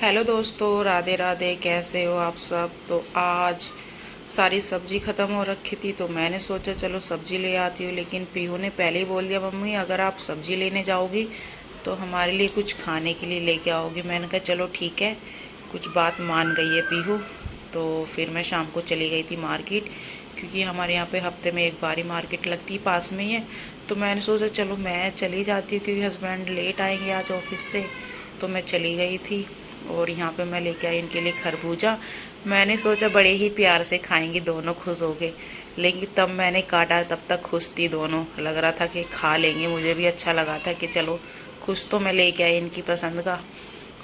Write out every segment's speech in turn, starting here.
Hello दोस्तों, राधे राधे। कैसे हो आप सब। तो आज सारी सब्जी ख़त्म हो रखी थी तो मैंने सोचा चलो सब्जी ले आती हूँ, लेकिन पीहू ने पहले ही बोल दिया, मम्मी अगर आप सब्जी लेने जाओगी तो हमारे लिए कुछ खाने के लिए लेके आओगी। मैंने कहा चलो ठीक है, कुछ बात मान गई है पीहू। तो फिर मैं शाम को चली गई थी मार्केट, क्योंकि हमारे यहाँ पे हफ्ते में एक बार ही मार्केट लगती है, पास में ही है। तो मैंने सोचा चलो मैं चली जाती हूँ, क्योंकि हस्बैंड लेट आएंगे आज ऑफिस से। तो मैं चली गई थी और यहाँ पे मैं लेके आई इनके लिए खरबूजा। मैंने सोचा बड़े ही प्यार से खाएंगे, दोनों खुश हो गए। लेकिन तब मैंने काटा तब तक खुश थी दोनों, लग रहा था कि खा लेंगे। मुझे भी अच्छा लगा था कि चलो खुश तो मैं लेके आई इनकी पसंद का।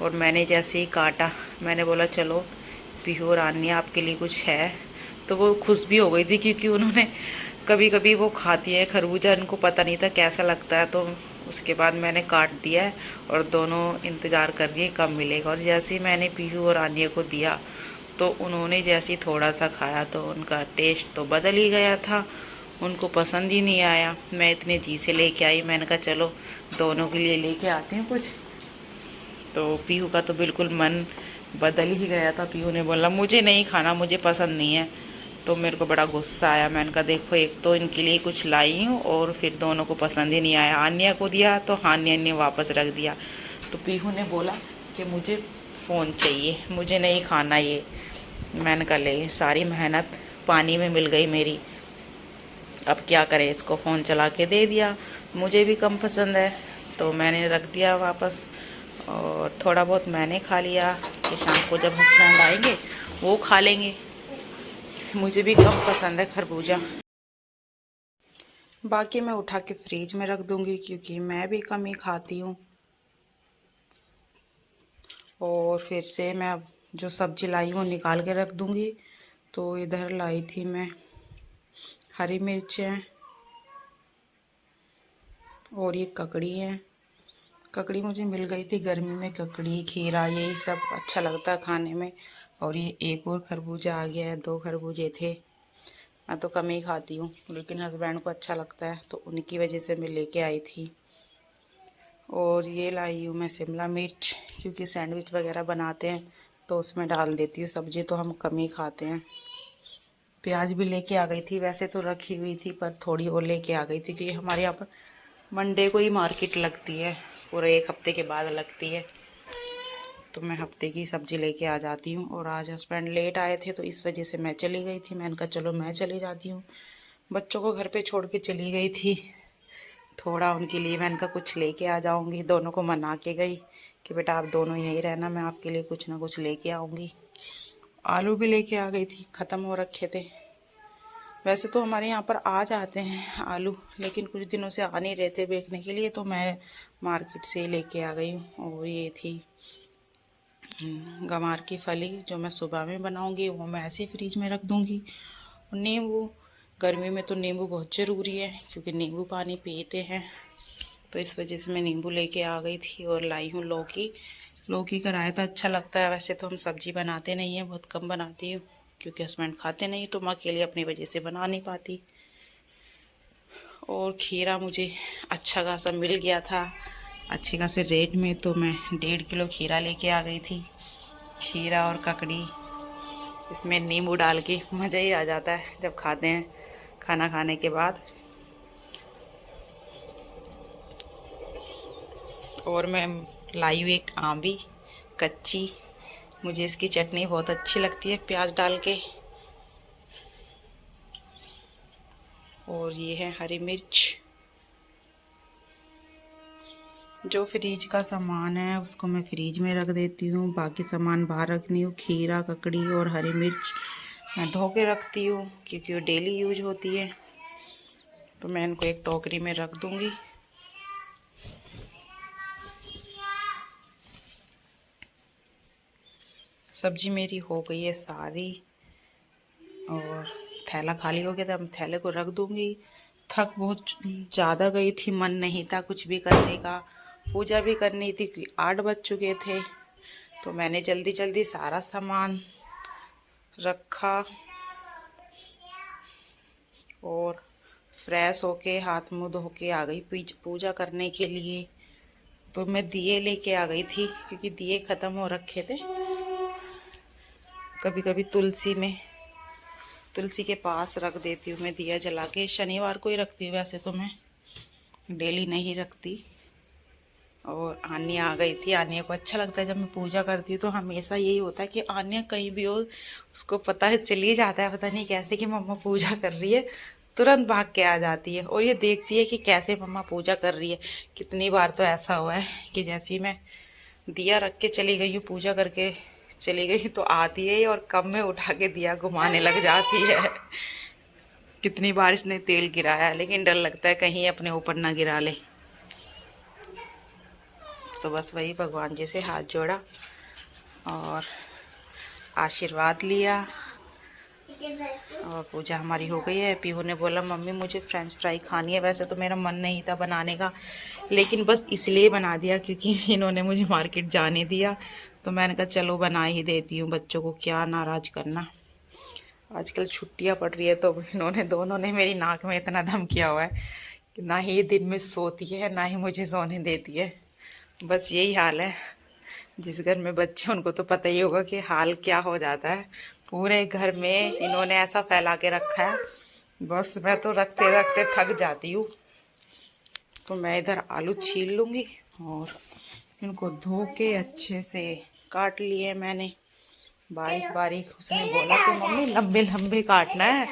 और मैंने जैसे ही काटा मैंने बोला चलो पीहू और आन्या आपके लिए कुछ है। तो वो खुश भी हो गई थी, क्योंकि उन्होंने कभी कभी वो खाती है खरबूजा, इनको पता नहीं था कैसा लगता है। तो उसके बाद मैंने काट दिया है और दोनों इंतज़ार कर रही है कब मिलेगा। और जैसे ही मैंने पीहू और आन्या को दिया तो उन्होंने जैसे ही थोड़ा सा खाया तो उनका टेस्ट तो बदल ही गया था, उनको पसंद ही नहीं आया। मैं इतने जी से लेके आई, मैंने कहा चलो दोनों के लिए लेके आती हूँ कुछ। तो पीहू का तो बिल्कुल मन बदल ही गया था। पीहू ने बोला मुझे नहीं खाना, मुझे पसंद नहीं है। तो मेरे को बड़ा गुस्सा आया। मैंने कहा देखो, एक तो इनके लिए कुछ लाई हूँ और फिर दोनों को पसंद ही नहीं आया। आन्या को दिया तो आन्या ने वापस रख दिया। तो पीहू ने बोला कि मुझे फ़ोन चाहिए, मुझे नहीं खाना ये। मैंने कहा ले, सारी मेहनत पानी में मिल गई मेरी। अब क्या करें, इसको फ़ोन चला के दे दिया। मुझे भी कम पसंद है तो मैंने रख दिया वापस। और थोड़ा बहुत मैंने खा लिया कि शाम को जब हस्बैंड आएंगे वो खा लेंगे। मुझे भी कम पसंद है खरबूजा। बाकी मैं उठा के फ्रिज में रख दूंगी, क्योंकि मैं भी कम ही खाती हूँ। और फिर से मैं अब जो सब्जी लाई हूँ निकाल के रख दूंगी। तो इधर लाई थी मैं हरी मिर्चें और ये ककड़ी है। ककड़ी मुझे मिल गई थी गर्मी में, ककड़ी खीरा यही सब अच्छा लगता है खाने में। और ये एक और खरबूजा आ गया है, 2 खरबूजे थे। मैं तो कम ही खाती हूँ, लेकिन हस्बैंड को अच्छा लगता है तो उनकी वजह से मैं लेके आई थी। और ये लाई हूँ मैं शिमला मिर्च, क्योंकि सैंडविच वगैरह बनाते हैं तो उसमें डाल देती हूँ। सब्जी तो हम कम ही खाते हैं। प्याज भी लेके आ गई थी, वैसे तो रखी हुई थी पर थोड़ी और लेके आ गई थी, क्योंकि हमारे यहाँ पर मंडे को ही मार्केट लगती है, पूरे 1 हफ्ते के बाद लगती है। तो मैं हफ्ते की सब्जी लेके आ जाती हूँ। और आज हस्बैंड लेट आए थे तो इस वजह से मैं चली गई थी। मैंने कहा चलो मैं चली जाती हूँ, बच्चों को घर पे छोड़ के चली गई थी। थोड़ा उनके लिए मैंने कहा कुछ लेके आ जाऊंगी। दोनों को मना के गई कि बेटा आप दोनों यहीं रहना, मैं आपके लिए कुछ ना कुछ लेके आऊंगी। आलू भी लेके आ गई थी, ख़त्म हो रखे थे। वैसे तो हमारे यहाँ पर आ जाते हैं आलू, लेकिन कुछ दिनों से आ नहीं रहे थे बेचने के लिए, तो मैं मार्केट से ही लेके आ गई हूँ। और ये थी गंवार की फली, जो मैं सुबह में बनाऊंगी, वो मैं ऐसे ही फ्रिज में रख दूंगी। और नींबू, गर्मी में तो नींबू बहुत ज़रूरी है, क्योंकि नींबू पानी पीते हैं। तो इस वजह से मैं नींबू लेके आ गई थी। और लाई हूँ लौकी। लौकी का रायता अच्छा लगता है। वैसे तो हम सब्जी बनाते नहीं हैं, बहुत कम बनाती हूँ, क्योंकि हस्बैंड खाते नहीं तो मैं अकेले अपनी वजह से बना नहीं पाती। और खीरा मुझे अच्छा खासा मिल गया था अच्छे खासे रेट में, तो मैं 1.5 किलो खीरा लेके आ गई थी। खीरा और ककड़ी, इसमें नींबू डाल के मज़ा ही आ जाता है जब खाते हैं खाना खाने के बाद। और मैं लाई हुई एक आंबी कच्ची, मुझे इसकी चटनी बहुत अच्छी लगती है प्याज डाल के। और ये है हरी मिर्च। जो फ्रीज का सामान है उसको मैं फ्रीज में रख देती हूँ, बाकी सामान बाहर रखनी हूँ। खीरा, ककड़ी और हरी मिर्च मैं धो के रखती हूँ, क्योंकि वो डेली यूज होती है। तो मैं इनको एक टोकरी में रख दूँगी। सब्जी मेरी हो गई है सारी, और थैला खाली हो गया था, मैं थैले को रख दूँगी। थक बहुत ज़्यादा गई थी, मन नहीं था कुछ भी करने का। पूजा भी करनी थी क्योंकि 8 बज चुके थे। तो मैंने जल्दी जल्दी सारा सामान रखा और फ्रेश होके हाथ मुँह धो के आ गई पूजा करने के लिए। तो मैं दिए लेके आ गई थी क्योंकि दिए ख़त्म हो रखे थे। कभी कभी तुलसी के पास रख देती हूँ मैं दिया जला के। शनिवार को ही रखती हूँ, वैसे तो मैं डेली नहीं रखती। और आन्या आ गई थी। आन्या को अच्छा लगता है जब मैं पूजा करती हूँ, तो हमेशा यही होता है कि आन्या कहीं भी हो उसको पता है, चल ही जाता है, पता नहीं कैसे कि मम्मा पूजा कर रही है, तुरंत भाग के आ जाती है और ये देखती है कि कैसे मम्मा पूजा कर रही है। कितनी बार तो ऐसा हुआ है कि जैसे ही मैं दिया रख के चली गई हूँ, पूजा करके चली गई, तो आती है और कब में उठा के दिया घुमाने लग जाती है। कितनी बार इसने तेल गिराया है, लेकिन डर लगता है कहीं अपने ऊपर ना गिरा ले। तो बस वही भगवान जी से हाथ जोड़ा और आशीर्वाद लिया और पूजा हमारी हो गई है। पीहू ने बोला मम्मी मुझे फ्रेंच फ्राई खानी है। वैसे तो मेरा मन नहीं था बनाने का, लेकिन बस इसलिए बना दिया क्योंकि इन्होंने मुझे मार्केट जाने दिया, तो मैंने कहा चलो बना ही देती हूँ, बच्चों को क्या नाराज करना। आजकल छुट्टियाँ पड़ रही है तो इन्होंने दोनों ने मेरी नाक में इतना दम किया हुआ है कि ना ही दिन में सोती है ना ही मुझे सोने देती है। बस यही हाल है। जिस घर में बच्चे उनको तो पता ही होगा कि हाल क्या हो जाता है। पूरे घर में इन्होंने ऐसा फैला के रखा है, बस मैं तो रखते रखते थक जाती हूँ। तो मैं इधर आलू छील लूँगी और इनको धो के अच्छे से काट लिए मैंने बारीक बारीक। उसने बोला कि मम्मी लंबे लंबे काटना है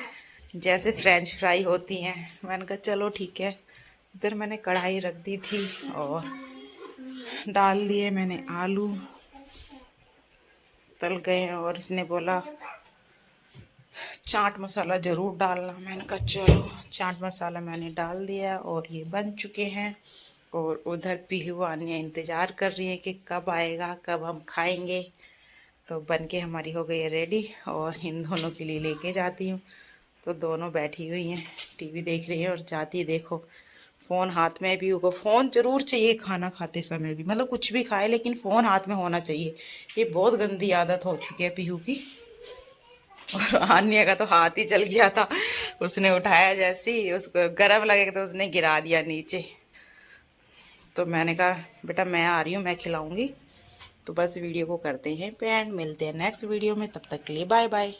जैसे फ्रेंच फ्राई होती हैं। मैंने कहा चलो ठीक है। इधर मैंने कढ़ाई रख दी थी और डाल दिए मैंने आलू, तल गए। और इसने बोला चाट मसाला ज़रूर डालना। मैंने कहा चलो, चाट मसाला मैंने डाल दिया और ये बन चुके हैं। और उधर पीहू आन्या इंतज़ार कर रही है कि कब आएगा, कब हम खाएंगे। तो बन के हमारी हो गई है रेडी और इन दोनों के लिए लेके जाती हूँ। तो दोनों बैठी हुई हैं, टीवी देख रही हैं और जाती देखो फ़ोन हाथ में। भी होगा फ़ोन ज़रूर चाहिए खाना खाते समय भी, मतलब कुछ भी खाए लेकिन फ़ोन हाथ में होना चाहिए। ये बहुत गंदी आदत हो चुकी है पीहू की। और आन्या का तो हाथ ही जल गया था, उसने उठाया जैसे ही उसको गर्म लगेगा तो उसने गिरा दिया नीचे। तो मैंने कहा बेटा मैं आ रही हूँ, मैं खिलाऊंगी। तो बस वीडियो को करते हैं एंड मिलते हैं नेक्स्ट वीडियो में। तब तक के लिए बाय बाय।